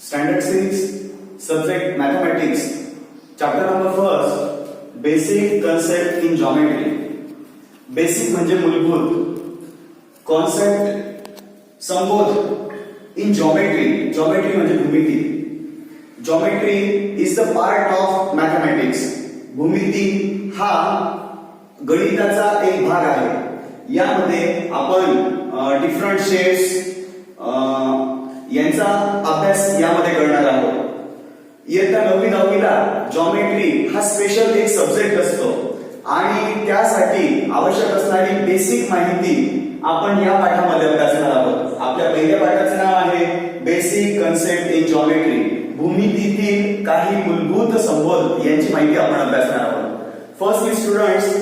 Standard 6, subject mathematics, chapter number 1, basic concept in geometry. Basic म्हणजे मूलभूत, concept संबोध in geometry. Geometry म्हणजे भूमिती. Geometry is the part of mathematics. भूमिती हा गणिताचा एक भाग आहे. यामध्ये आपण डिफरंट शेप्स यांचा अभ्यास यामध्ये करणार आहोत. इयत्ता 9वी 10वीला जॉमेट्री हा स्पेशल एक सब्जेक्ट असतो आणि त्यासाठी आवश्यक असणारी बेसिक माहिती आपण या पाठामध्ये अभ्यासणार आहोत. आपल्या पहिल्या पाठाचे नाव आहे बेसिक कन्सेप्ट इन जॉमेट्री. भूमितीतील काही मूलभूत संबोध यांची माहिती आपण अभ्यासणार आहोत. फर्स्टली स्टुडंट्स,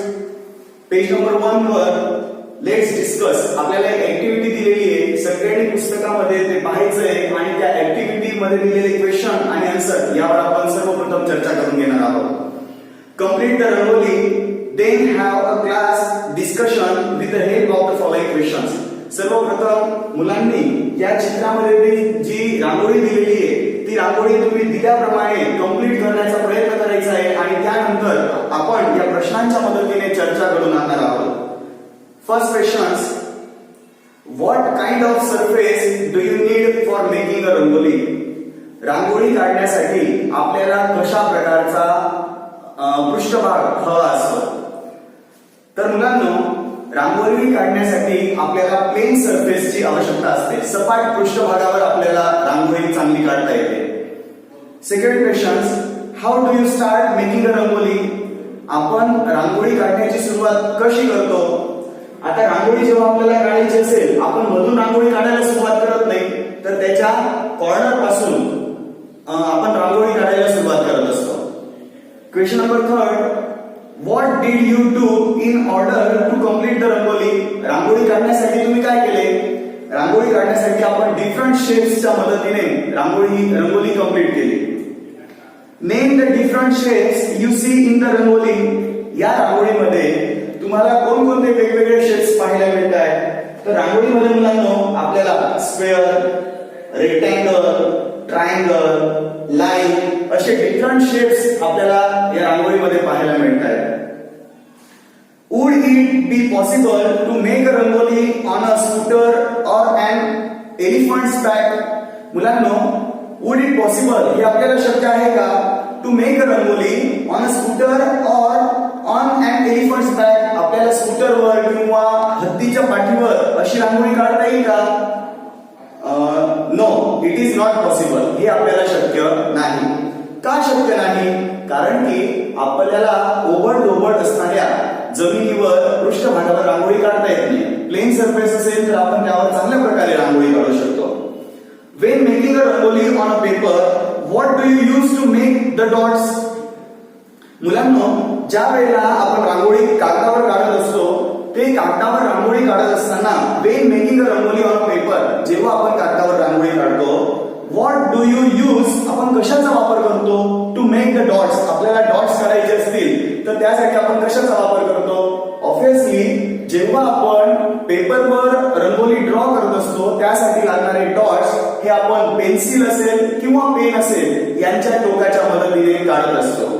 पेज नंबर 1 वर लेट्स डिस्कस. आपल्याला एक ऍक्टिव्हिटी दिलेली आहे. सगळ्यांनी पुस्तकामध्ये ते पाहायचं आहे आणि त्या ऍक्टिव्हिटी मध्ये दिलेले क्वेश्चन आणि आन्सर यावर आपण सर्वप्रथम चर्चा करून घेणार आहोत. Complete the rangoli, then have a class discussion with the help of the following questions. सर्वप्रथम मुलांनी या चित्रामध्ये जी रांगोळी दिलेली आहे ती रांगोळी तुम्ही दिल्याप्रमाणे कंप्लीट करण्याचा प्रयत्न करायचा आहे आणि त्यानंतर आपण या प्रश्नांच्या मदतीने चर्चा करून आणणार आहोत. First questions: What kind of surface do you need for making a rangoli? रांगोळी काढण्यासाठी आपल्याला कशा प्रकारचा पृष्ठभाग हवा असतो? तर मुलांनो, रांगोळी काढण्यासाठी आपल्याला प्लेन सरफेसची आवश्यकता असते. सपाट पृष्ठभागावर आपल्याला रांगोळी चांगली काढता येते. Second questions: How do you start making a rangoli? आपण रांगोळी काढण्याची सुरुवात कशी करतो? आता रांगोळी जेव्हा आपल्याला काढायची असेल, आपण मधून रांगोळी काढायला सुरुवात करत नाही, तर त्याच्या कॉर्नर पासून आपण रांगोळी काढायला सुरुवात करत असतो. Question number 3, what did you do in order to complete the rangoli? रांगोळी काढण्यासाठी तुम्ही काय केले? रांगोळी काढण्यासाठी आपण डिफरंट शेप्सच्या मदतीने रंगोली कंप्लीट केली. Name the different shapes you see in the rangoli. या रांगोळीमध्ये तुम्हाला कोणकोणते वेगवेगळे शेप्स पाहायला मिळत आहेत? तर रांगोळीमध्ये मुलांनो आपल्याला स्क्वेअर, रेक्टँगल, ट्रायंगल, लाईन असे डिफरंट शेप्स आपल्याला या रांगोळीमध्ये पाहायला मिळत आहेत. Would it be possible to make a rangoli on a scooter or an elephant's back? मुलांनो, वुड इट पॉसिबल हे आपल्याला शक्य आहे का? To make a rangoli on a scooter or on an elephant's back? आपल्याला स्कूटरवर किंवा हत्तीच्या पाठीवर अशी रांगोळी काढता येईल का? No, it is not possible. हे आपल्याला शक्य नाही. का शक्य नाही? कारण की आपल्याला ओबड असणाऱ्या जमिनीवर पृष्ठभागावर रांगोळी काढता येत नाही. प्लेन सरफेस असेल तर आपण त्यावर चांगल्या प्रकारे रांगोळी काढू शकतो. When making a rangoli on a paper, what do you use to make the dots? मुलांनो, ज्या वेळेला आपण रांगोळी कागदावर काढत असतो, ते कागदावर रांगोळी काढत असताना when making a rangoli on a paper, जेव्हा आपण कागदावर रांगोळी काढतो, what do you use? आपण कशाचा वापर करतो? to make the dots. आपल्याला डॉट्स काढायचे असतील तर त्यासाठी आपण कशाचा वापर करतो? ऑब्वियसली जेव्हा आपण पेपरवर रंगोली ड्रॉ करत असतो त्यासाठी लागणारे डॉट्स हे आपण पेन्सिल असेल किंवा पेन असेल यांच्या टोकाच्या मदतीने काढत असतो.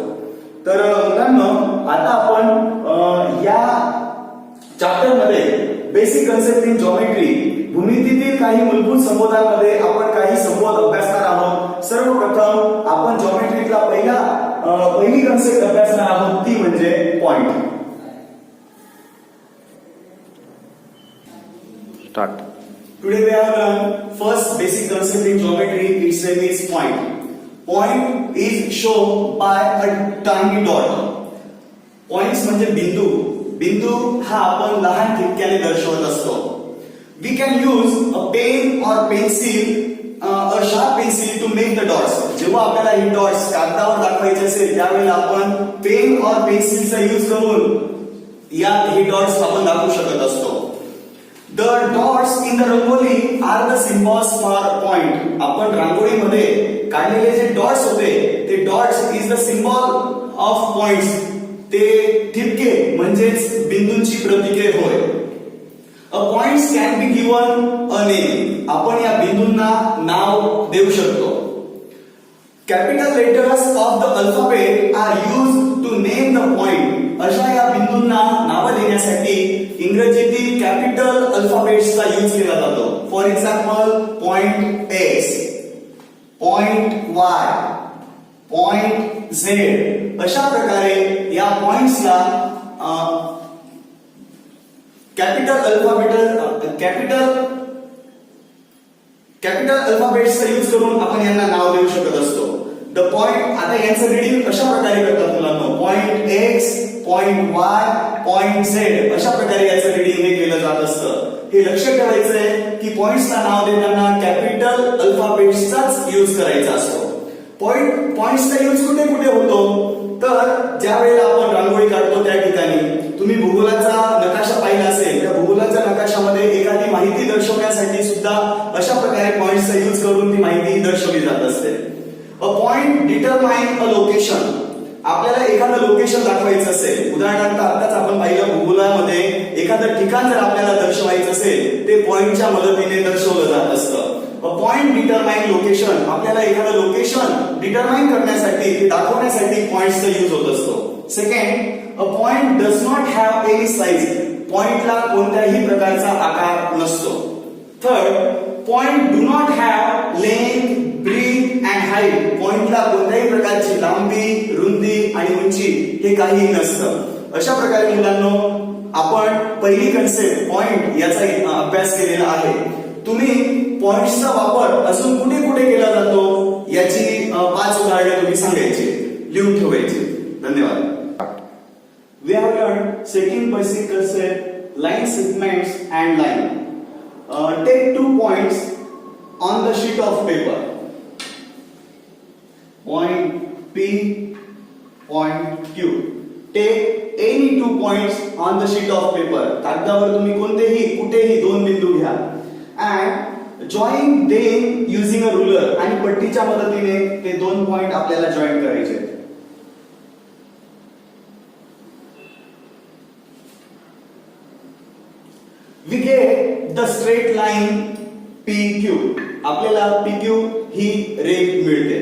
तर मुलांनो, आता आपण या चॅप्टर मध्ये बेसिक कन्सेप्ट इन जॉमेट्री भूमितीतील काही मूलभूत संबोधांमध्ये आपण काही संबोध अभ्यासणार आहोत. सर्वप्रथम आपण जॉमेट्रीतला पहिली कन्सेप्ट अभ्यासणार आहोत, ती म्हणजे point. Start. Today we have learned first basic concept in geometry. Its name is point. Point is shown by a tiny dot. Points म्हणजे बिंदू. बिंदू हा आपण लहान ठिपक्याने दर्शवत असतो. We can use a pen or pencil, a sharp pencil to make the dots. जेव्हा आपल्याला हे डॉट्स कागदावर दाखवायचे असेल त्यावेळेला आपण पेन और पेन्सिलचा यूज करून हे डॉट्स आपण दाखवू शकत असतो. The dots in the rangoli are the symbols for point. आपण रांगोळीमध्ये काढलेले जे डॉट्स होते ते dots is the symbol of points. ते ठिपके म्हणजेच बिंदूंची प्रतीके होय. A points can be given a name. आपण या बिंदूंना नाव देऊ शकतो. Capital letters of the alphabet are used to name the point. अशा या बिंदूंना नाव देण्यासाठी इंग्रजीतील कॅपिटल अल्फाबेट्सचा यूज केला जातो. For example point X, point Y, point Z. अशा प्रकारे या पॉइंट्सला कॅपिटल अल्फाबेट्सचा यूज करून आपण यांना नाव देऊ शकत असतो. द पॉइंट, आता यांचं रीडिंग अशा प्रकारे करतात मुलांना, point X, point Y, point Z, अशा प्रकारे याचं रीडिंग हे केलं जात असतं. हे लक्षात ठेवायचं आहे की पॉइंट्सला नाव देताना कॅपिटल अल्फाबेट्सचाच यूज करायचा असतो. पॉइंट्सचा यूज कुठे कुठे होतो, तर ज्या वेळेला आपण रांगोळी काढतो त्या ठिकाणी, तुम्ही भूगोलाचा नकाशा पाहिला असेल, त्या भूगोलाच्या नकाशामध्ये एखादी माहिती दर्शवण्यासाठी सुद्धा अशा प्रकारे पॉइंट्सचा यूज करून ती माहिती दर्शवली जात असते. A point determine a location. आपल्याला एखादं लोकेशन दाखवायचं असेल, उदाहरणार्थ आताच आपण पाहिलं भूगोलामध्ये एखादं ठिकाण जर आपल्याला दर्शवायचं असेल ते पॉइंटच्या मदतीने दर्शवलं जात असतं. A point determine location. आपल्याला एखादं लोकेशन डिटरमाइन करण्यासाठी, दाखवण्यासाठी पॉइंट्सचा यूज होत असतो. Second, a point does not have any size. पॉइंटला कोणत्याही प्रकारचा आकार नसतो. Third, point do not have length, breadth and height. पॉइंटला कोणत्याही प्रकारची लांबी, रुंदी आणि उंची हे काही नसतं. अशा प्रकारे मुलांनो आपण पहिली कन्सेप्ट पॉइंट याचा अभ्यास केलेला आहे. तुम्ही पॉइंट्सचा वापर अजून कुठे कुठे केला जातो याची 5 उदाहरणे तुम्ही सांगायची, लिहून ठेवायची. धन्यवाद. We have learned setting basic concept, line segments and line. Take 2 points on the sheet of paper. Point P, point Q. Take any 2 points on the sheet of paper. कागदावर तुम्ही कोणतेही कुठेही 2 बिंदू घ्या and join them using a ruler. आणि पट्टीच्या मदतीने ते 2 पॉइंट आपल्याला जॉईन करायचे. We get the straight line PQ. आपल्याला PQ ही रेघ मिळते.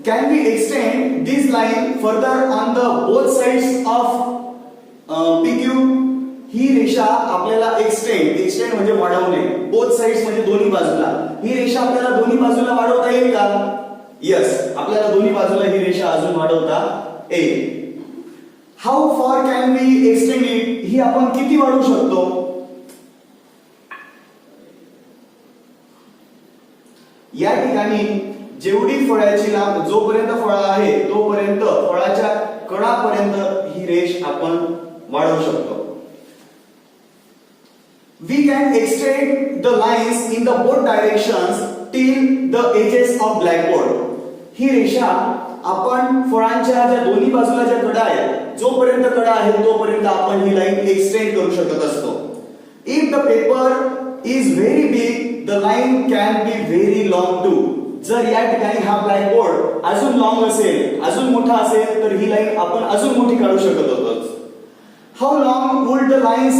Can we extend this line further on the both sides of PQ? ही रेषा आपल्याला एक्सटेंड म्हणजे वाढवणे, बोथ साइड्स म्हणजे दोन्ही बाजूला. ही रेषा आपल्याला दोन्ही बाजूला वाढवता येईल का? यस, आपल्याला दोन्ही बाजूला ही रेषा अजून वाढवता येईल. हाऊ फार कॅन वी एक्सटेंड इट? ही आपण किती वाढवू शकतो? या ठिकाणी जेवढी फळाची लांब, जोपर्यंत फळ आहे तोपर्यंत फळाच्या कणापर्यंत ही रेष आपण वाढवू शकतो. We can extend the lines in the both directions till the edges of blackboard. ही रेषा आपण फळांच्या ज्या दोन्ही बाजूला ज्या कडा आहेत, जोपर्यंत कडा आहे तोपर्यंत आपण ही लाईन एक्सटेंड करू शकत असतो. If the paper is very big, the line can be very long too. जर या ठिकाणी हा ब्लॅकबोर्ड अजून लॉंग असेल, अजून मोठा असेल, तर ही लाईन आपण अजून मोठी काढू शकत होतो. How long would the lines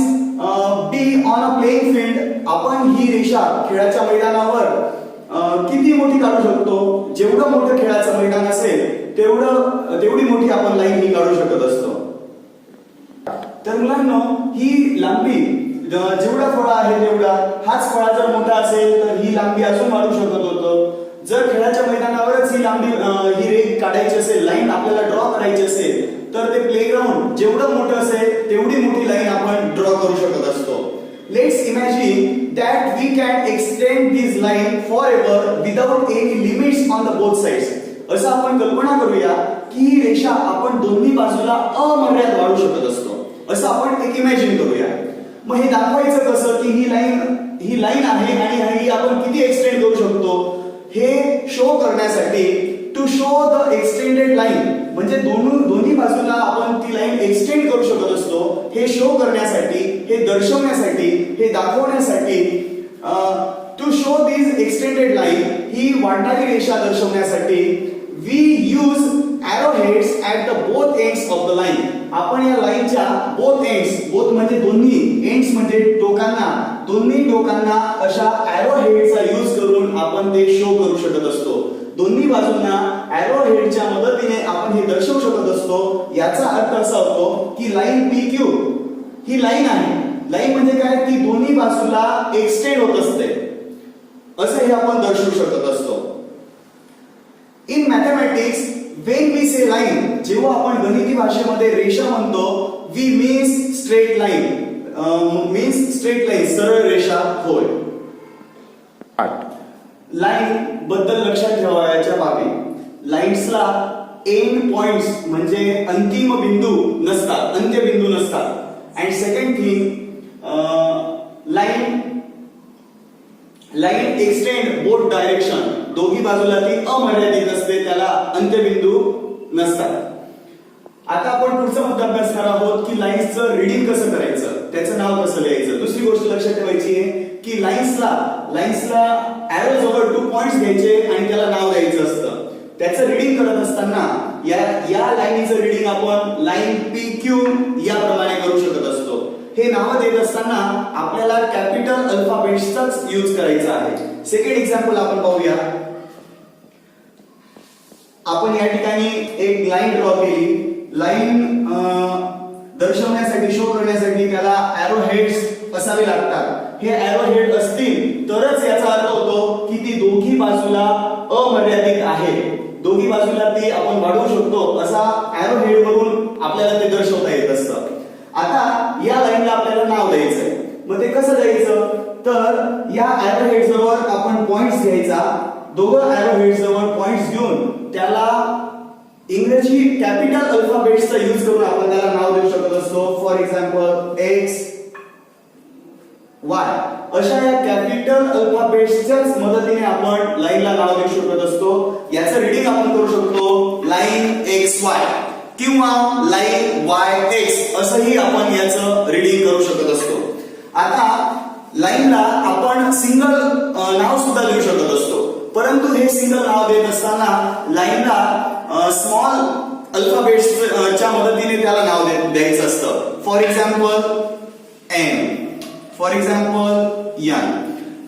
be on a playing field? आपण ही रेषा खेळाच्या मैदानावर किती मोठी काढू शकतो? जेवढं मोठं खेळाचं मैदान असेल तेवढी मोठी आपण लाईन ही काढू शकत असतो. तर मुलांनो, ही लांबी जेवढा फळा आहे तेवढा, हाच फळा जर मोठा असेल तर ही लांबी अजून वाढू शकत होतं. जर खेळाच्या मैदानावरच ही लांबी ही रेघ काढायची असेल, लाईन आपल्याला ड्रॉ करायची असेल, तर ते प्लेग्राऊंड जेवढं मोठं असेल तेवढी मोठी लाईन आपण ड्रॉ करू शकत असतो. Let's imagine that we can extend this line for ever without any limits on the both sides. असं आपण कल्पना करूया की ही रेषा आपण दोन्ही बाजूला अमर्याद वाढवू शकत असतो. असं आपण एक इमॅजिन करूया. मग हे दाखवायचं कसं की ही लाईन आहे आणि ही आपण किती एक्सटेंड करू शकतो हे शो करण्यासाठी, to show the extended line, म्हणजे दोन्ही बाजूला आपण ती लाईन एक्सटेंड करू शकत असतो, हे शो करण्यासाठी, हे दर्शवण्यासाठी, हे दाखवण्यासाठी, to show this extended line, ही वाढणारी रेषा दर्शवण्यासाठी we use arrow heads at the both ends of the line. आपण या लाईनच्या both ends, both म्हणजे दोन्ही, ends म्हणजे टोकांना, दोन्ही टोकांना अशा arrow heads चा यूज करून आपण ते शो करू शकत बाजूंना एरो हेडच्या मदतीने आपण हे दर्शवू शकत असतो। याचा अर्थ असा होतो की लाईन PQ ही लाईन आहे। लाईन म्हणजे काय, ती दोन्ही बाजूला एक्सटेंड होत असते, असं हे आपण दर्शवू शकत असतो। In mathematics when we say line, जेव्हा आपण गणिती भाषेमध्ये रेषा म्हणतो, we means straight line, means straight line, सरळ रेषा होय। लाईन बद्दल लक्षात ठेवायच्या बाबी, लाईन्सला एंड पॉइंट्स म्हणजे अंतिम बिंदू नसतात, अंत्यबिंदू नसतात। And second thing, line extend both direction, दोन्ही बाजूला ती अमर्यादित असते, त्याला अंत्यबिंदू नसतात। आता आपण पुढचा मुद्दा अभ्यासणार आहोत की लाईन्सचं रीडिंग कसं करायचं, त्याचं नाव कसं लिहायचं। दुसरी गोष्ट लक्षात ठेवायची आहे की लाईन्सला एरो जवळ 2 पॉइंट्स घ्यायचे आणि त्याला नाव द्यायचं असतं। त्याचं रीडिंग करत असताना या लाईनीचं रीडिंग आपण लाईन PQ याप्रमाणे करू शकत असतो। हे नाव देत असताना आपल्याला कॅपिटल अल्फाबेट्सचाच यूज करायचा आहे। सेकंड एक्झाम्पल आपण पाहूया। आपण या ठिकाणी एक लाईन ड्रॉ केली, लाईन दर्शवण्यासाठी, शो करण्यासाठी त्याला एरो हेड्स असावे लागतात। हे एरो हेड असतील तरच याचा अर्थ होतो की ती दोघी बाजूला अमर्यादित आहे, दोघी बाजूला ती आपण वाढवू शकतो, असा एरो हेड वरून आपल्याला ते दर्शवता येत असतं। आता या लाईनला आपल्याला नाव द्यायचंय, मग ते कसं द्यायचं, तर या एरो हेड जवळ आपण पॉइंट्स घ्यायचा, दोघं एरो हेड जवळ पॉइंट्स घेऊन त्याला इंग्रजी कॅपिटल अल्फाबेट्सचा यूज करून आपण त्याला नाव देऊ शकत असतो। फॉर एक्झाम्पल X Y, अशा या कॅपिटल अल्फाबेट्सच्याच मदतीने आपण लाईनला नाव देऊ शकत असतो। याचं रीडिंग आपण करू शकतो लाईन XY किंवा लाईन YX असंही आपण याचं रीडिंग करू शकत असतो। आता लाईनला आपण सिंगल नाव सुद्धा देऊ शकत असतो, परंतु हे सिंगल नाव देत असताना लाईनला स्मॉल अल्फाबेट्सच्या मदतीने त्याला नाव द्यायचं असतं। For example N, for example N।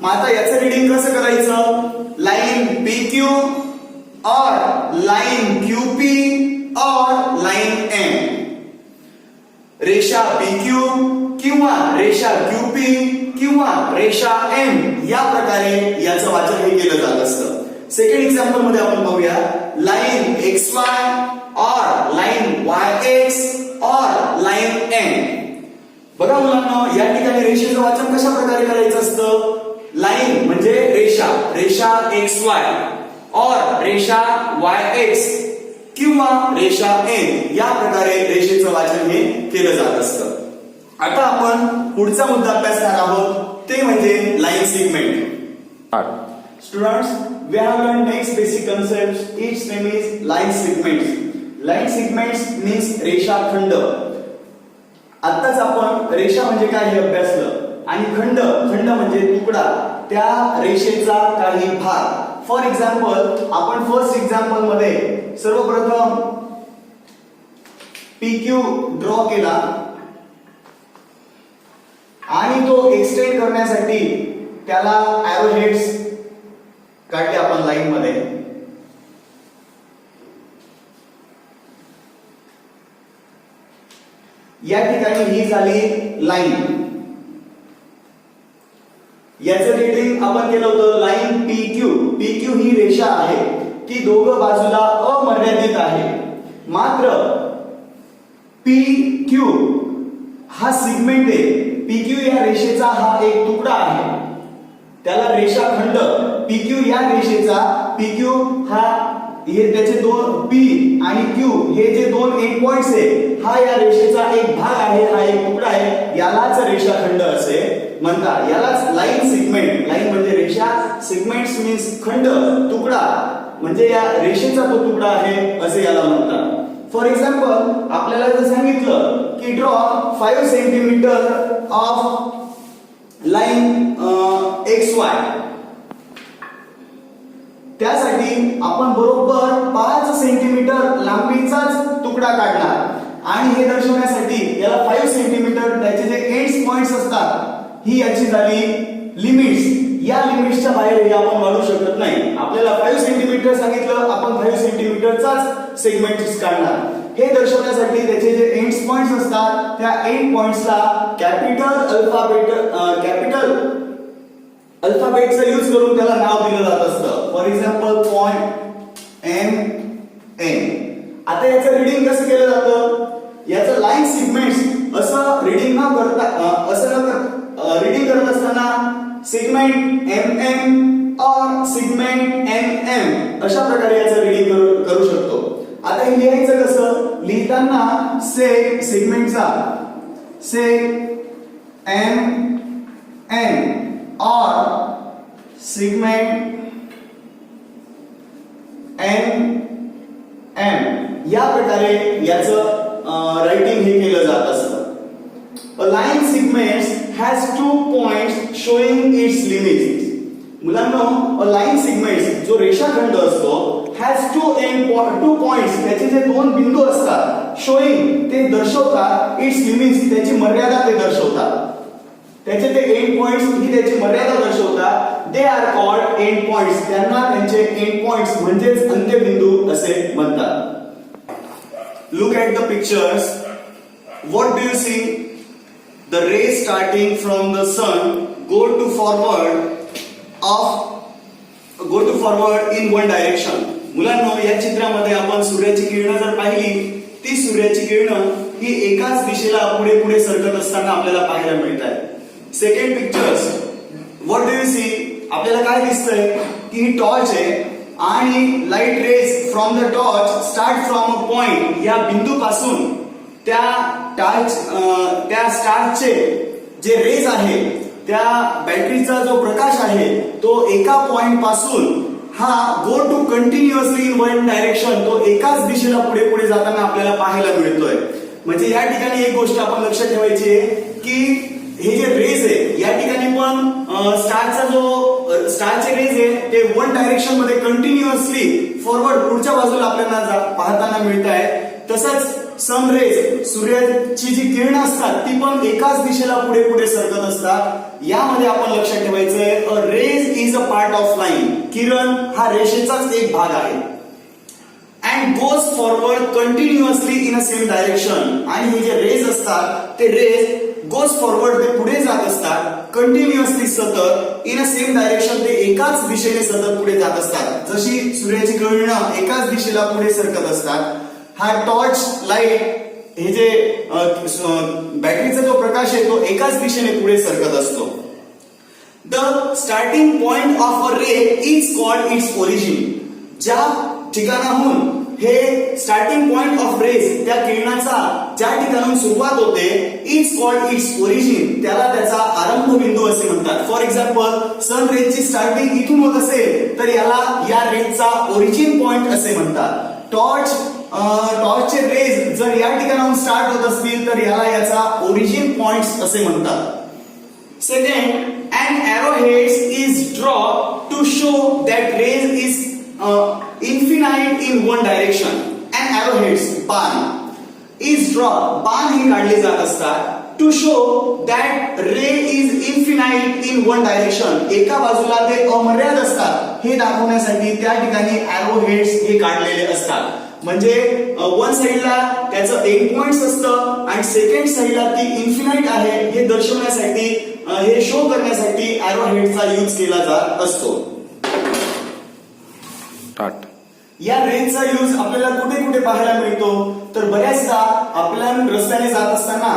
मग आता याचं रीडिंग कसं करायचं, लाईन PQ और लाईन QP और लाईन M, रेषा PQ किंवा रेषा QP किंवा रेषा M या प्रकारे याचं वाचन हे केलं जात असतं। सेकंड एक्झाम्पल मध्ये आपण पाहूया, लाईन XY और लाईन YX और लाईन M। बघा मुलांनो, या ठिकाणी रेषेचं वाचन कशा प्रकारे करायचं असतं, लाईन म्हणजे रेषा, रेषा XY और रेषा YX किंवा रेषा M या प्रकारे रेषेचं वाचन हे केलं जात असतं। आता आपण पुढचा मुद्दा अभ्यासणार आहोत, ते म्हणजे line segment. Students, we have learned next basic concepts. Its name is line segments. Line segments means रेषाखंड। आताच आपण रेषा म्हणजे काय हे अभ्यासलं आणि खंड म्हणजे तुकडा, त्या रेषेचा काही भाग। फॉर एक्झाम्पल, आपण फर्स्ट एक्झाम्पल मध्ये सर्वप्रथम PQ ड्रॉ केला आणि तो एक्सटेंड करण्यासाठी त्याला एरो हेड्स काढले आपण लाईन मध्ये। या ठिकाणी ही झाली लाईन, याचं रीडिंग आपण केलं होतं लाईन PQ। PQ ही रेषा आहे, ती दोघं बाजूला अमर्यादित आहे, मात्र PQ हा सेगमेंट आहे। PQ या रेषेचा हा एक तुकडा आहे, त्याला रेषाखंड PQ या रेषेचा, PQ हा हे त्याचे दोन P आणि Q हे जे दोन एंड पॉइंट्स आहे, हा या रेषेचा एक भाग आहे, हा एक तुकडा आहे, यालाच रेषाखंड असे म्हणतात, यालाच लाईन सेगमेंट। लाईन म्हणजे रेषा, सेगमेंट्स मीन्स खंड, तुकडा म्हणजे या रेषेचा तो तुकडा आहे असे याला म्हणतात। फॉर एक्झाम्पल, आपल्याला जर सांगितलं की draw 5 centimetre of line XY, त्यासाठी आपण बरोबर 5 सेंटीमीटर लांबीचाच तुकडा काढणार आणि हे दर्शवण्यासाठी याला 5 सेंटीमीटर त्याचे जे एंड्स पॉइंट्स असतात, ही याची झाली लिमिट्स। या लिमिट्सच्या बाहेर हे आपण वाढू शकत नाही. आपल्याला 5 सेंटीमीटर सांगितलं, आपण 5 सेंटीमीटरचाच सेगमेंट्स काढणार. हे दर्शवण्यासाठी त्याचे जे एंड पॉइंट्स असतात त्या एंड पॉइंट्सला कॅपिटल अल्फाबेटचा यूज करून त्याला नाव दिलं जात असतं. For example point M. आता याचं रीडिंग कसं केलं जातं? याचं लाईन सिगमेंट्स असं रीडिंग न करता रीडिंग करत असताना सेगमेंट एम और सेगमेंट एम अशा प्रकारे याचं रीडिंग करू शकतो. आता हे लिहायचं कसं? लिहिताना सेगमेंटचा एम और सेगमेंट एम या प्रकारे याचं रायटिंग हे केलं जात असतं. A line segment has 2 points showing its limits. मुलांनो, a line segment जो रेषाखंड असतो has 2 points, त्याचे जे 2 बिंदू असतात showing ते दर्शवतात its limits, त्याची मर्यादा ते दर्शवतात. त्याचे ते एंड पॉइंट्स ही त्याची मर्यादा दर्शवतात. They are called end points. त्यांना त्यांचे एंड पॉइंट्स म्हणजेच अंत्यबिंदू असे म्हणतात. Look at the pictures. What do you see? The rays starting from the sun go to forward in one direction. मुलांनो, या चित्रामध्ये आपण सूर्याची किरणं जर पाहिली, ती सूर्याची किरणं ही एकाच दिशेला पुढे पुढे सरकत असताना आपल्याला पाहायला मिळतात. Second pictures, what do you see? आपल्याला काय दिसतंय की ही टॉर्च आहे आणि light rays from the torch start from a point, या बिंदूपासून त्या स्टार्चचे जे रेज आहे, त्या बॅटरीचा जो प्रकाश आहे तो एका पॉइंट पासून हा go to continuously in one direction, तो एकाच दिशेला पुढे पुढे जाताना आपल्याला पाहायला मिळतोय. म्हणजे या ठिकाणी एक गोष्ट आपण लक्षात ठेवायची आहे की हे जे रेज आहे या ठिकाणी पण स्टारचे रेज आहे ते वन डायरेक्शन मध्ये कंटिन्युअसली फॉरवर्ड पुढच्या बाजूला आपल्याला पाहताना मिळत आहे. तसंच सनरेज, सूर्याची जी किरणं असतात ती पण एकाच दिशेला पुढे पुढे सरकत असतात. यामध्ये आपण लक्षात ठेवायचंय a rays is a part of line. किरण हा रेषेचाच एक भाग आहे. And goes forward continuously in a same direction. आणि हे जे रेज असतात ते रेज गोज फॉरवर्ड, ते पुढे जात असतात कंटिन्युअसली सतत इन अ सेम डायरेक्शन, ते एकाच दिशेने सतत पुढे जात असतात. जशी सूर्याची किरणं एकाच दिशेला पुढे सरकत असतात, हा टॉर्च लाईट, हे जे बॅटरीचा जो प्रकाश आहे तो एकाच दिशेने पुढे सरकत असतो. The starting point of a ray is called its origin. ज्या ठिकाणाहून हे स्टार्टिंग पॉइंट ऑफ रेज, त्या किरणाचा ज्या ठिकाणाहून सुरुवात होते, इज कॉल्ड इट्स ओरिजिन, त्याला त्याचा आरंभ बिंदू असे म्हणतात. फॉर एक्झाम्पल, सन रेजची स्टार्टिंग इथून होत असेल तर याला या रेजचा ओरिजिन पॉइंट असे म्हणतात. टॉर्चचे रेज जर या ठिकाणाहून स्टार्ट होत असतील तर याला याचा ओरिजिन पॉइंट्स असे म्हणतात. Second, an arrowhead is drawn to show that rays is infinite in one direction. An arrowhead, बाण is drawn, बाण हे काढले जात असतात to show that ray is infinite in one direction. एका बाजूला ते अमर्याद असतात हे दाखवण्यासाठी त्या ठिकाणी arrowheads हे काढलेले असतात. म्हणजे वन साइडला त्याचं एंड पॉइंट्स असतं आणि सेकंड साइडला ती इन्फिनाइट आहे हे दर्शवण्यासाठी, हे शो करण्यासाठी एरोहेडचा यूज केला जात असतो. या रेजचा यूज आपल्याला कुठे कुठे पाहायला मिळतो तर बऱ्याचदा आपल्या रस्त्याने जात असताना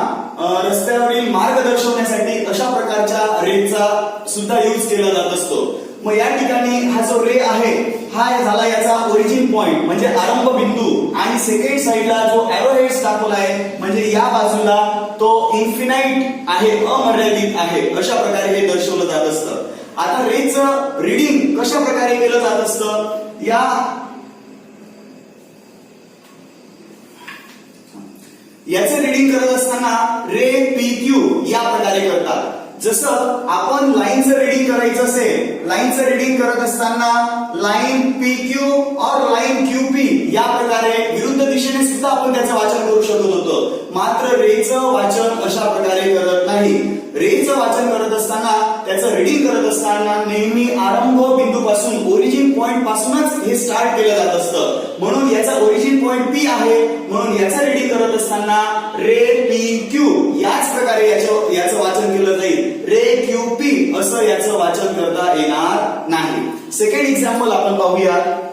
रस्त्यावरील मार्ग दर्शवण्यासाठी अशा प्रकारच्या रेजचा सुद्धा यूज केला जात असतो. मग या ठिकाणी हा जो रे आहे हा झाला याचा ओरिजिन पॉइंट म्हणजे आरंभ बिंदू, आणि सेकंड साइडला जो एरोहेड्स दाखवला आहे म्हणजे या बाजूला तो इन्फिनाइट आहे, अमर्यादित आहे, अशा प्रकारे हे दर्शवलं जात असतं. आता रेचं रीडिंग कशा प्रकारे केलं जात असतं, याचे रीडिंग करत असताना रे पी क्यू या प्रकारे करतात. जसं आपण लाईनचं रीडिंग करायचं असेल, लाईनचं रीडिंग करत असताना लाईन पी क्यू और लाईन क्यू पी या प्रकारे विरुद्ध दिशेने सुद्धा आपण त्याचं वाचन करू शकत होतो. मात्र रेचं वाचन अशा प्रकारे करत नाही. रेचं वाचन करत असताना त्याचं रीडिंग करत असताना नेहमी आरंभ बिंदूपासून ओरिजिन पॉइंट पासूनच हे स्टार्ट केलं जात असतं. म्हणून याचा ओरिजिन पॉइंट पी आहे, म्हणून याचं रीडिंग करत असताना रे पी क्यू याच प्रकारे याचं वाचन केलं जाईल. रे क्यू पी असं याचं वाचन करता येणार नाही. सेकंड एक्झाम्पल आपण पाहूया.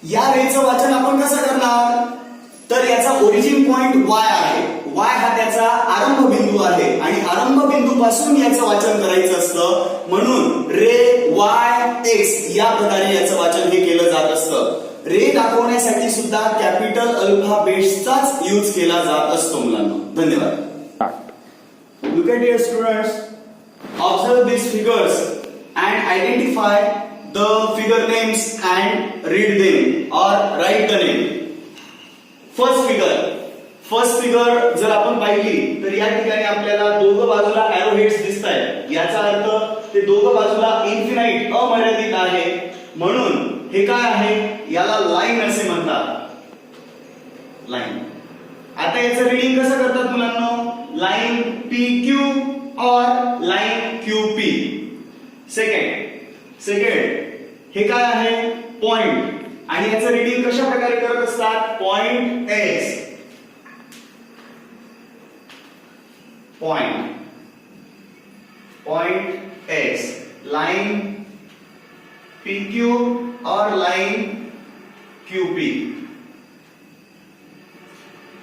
या रेचं वाचन आपण कसं करणार, तर याचा ओरिजिन पॉइंट वाय आहे. वाय हा त्याचा आरंभ बिंदू आहे आणि आरंभ बिंदू पासून याचं वाचन करायचं असतं. म्हणून रे वाय एक्स या प्रकारे याचं वाचन हे केलं जात असतं. रे दाखवण्यासाठी सुद्धा कॅपिटल अल्फाबेट्सचाच यूज केला जात असतो मुलांना. धन्यवाद. Look at your students, observe these figures and identify the figure names and read them or write the name. First figure जर आपण पाहिली तर या ठिकाणी आपल्याला दोघं बाजूला एरो हेड्स दिसत आहेत. याचा अर्थ ते दोघं बाजूला इन्फिनाइट अमर्यादित आहे. म्हणून हे काय आहे, याला लाईन असे म्हणतात. लाईन. आता याचं रीडिंग कसं करतात मुलांनो, लाईन पी क्यू और लाईन क्यू पी. सेकंड हे काय आहे, पॉइंट. आणि याचं रीडिंग कशा प्रकारे करत असतात, point X. Point X, line P Q और line Q P.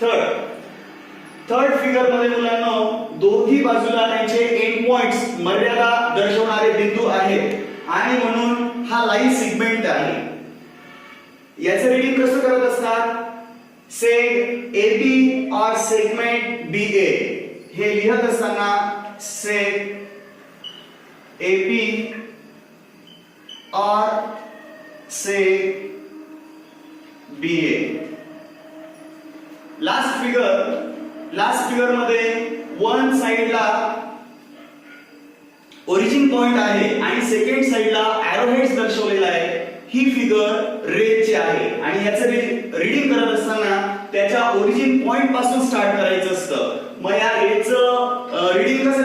Third figure मध्ये मुलांनो दोन्ही बाजूला त्यांचे एंड पॉइंट्स मर्यादा दर्शवणारे बिंदू आहेत आणि म्हणून हा लाइन सेगमेंट आहे. याचं रीडिंग कसं करत असतात, सेग AB और सेगमेंट BA. हे लिहत असताना सेग AB और सेग BA. लास्ट फिगर मध्ये वन साइडला ओरिजिन पॉइंट आहे आणि सेकंड साइडला एरो हेड्स दर्शवलेला आहे. ही फिगर रेची आहे आणि याचं रीडिंग करत असताना त्याच्या ओरिजिन पॉइंट पासून स्टार्ट करायचं असतं. मग या रेचं रीडिंग कसं